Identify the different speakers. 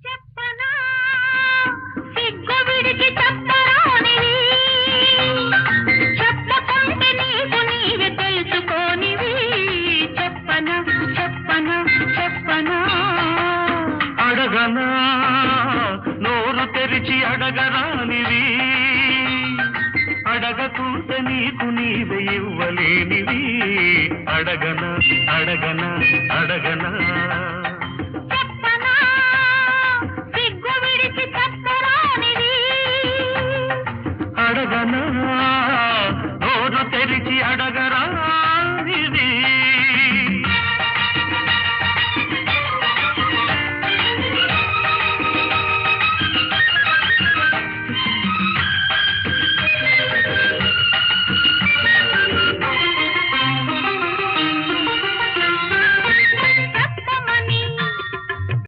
Speaker 1: చెప్పనా సిగ్గు విడిచి చెప్పరానివి చెప్పకుంటే నీకు నీవే తెలుసుకోనివి చెప్పనా చెప్పనా చెప్పనా
Speaker 2: అడగనా నోరు తెరిచి అడగరానివి అడగకుంటే నీకు నీవే ఇవ్వలేనివి అడగనా అడగనా అడగనా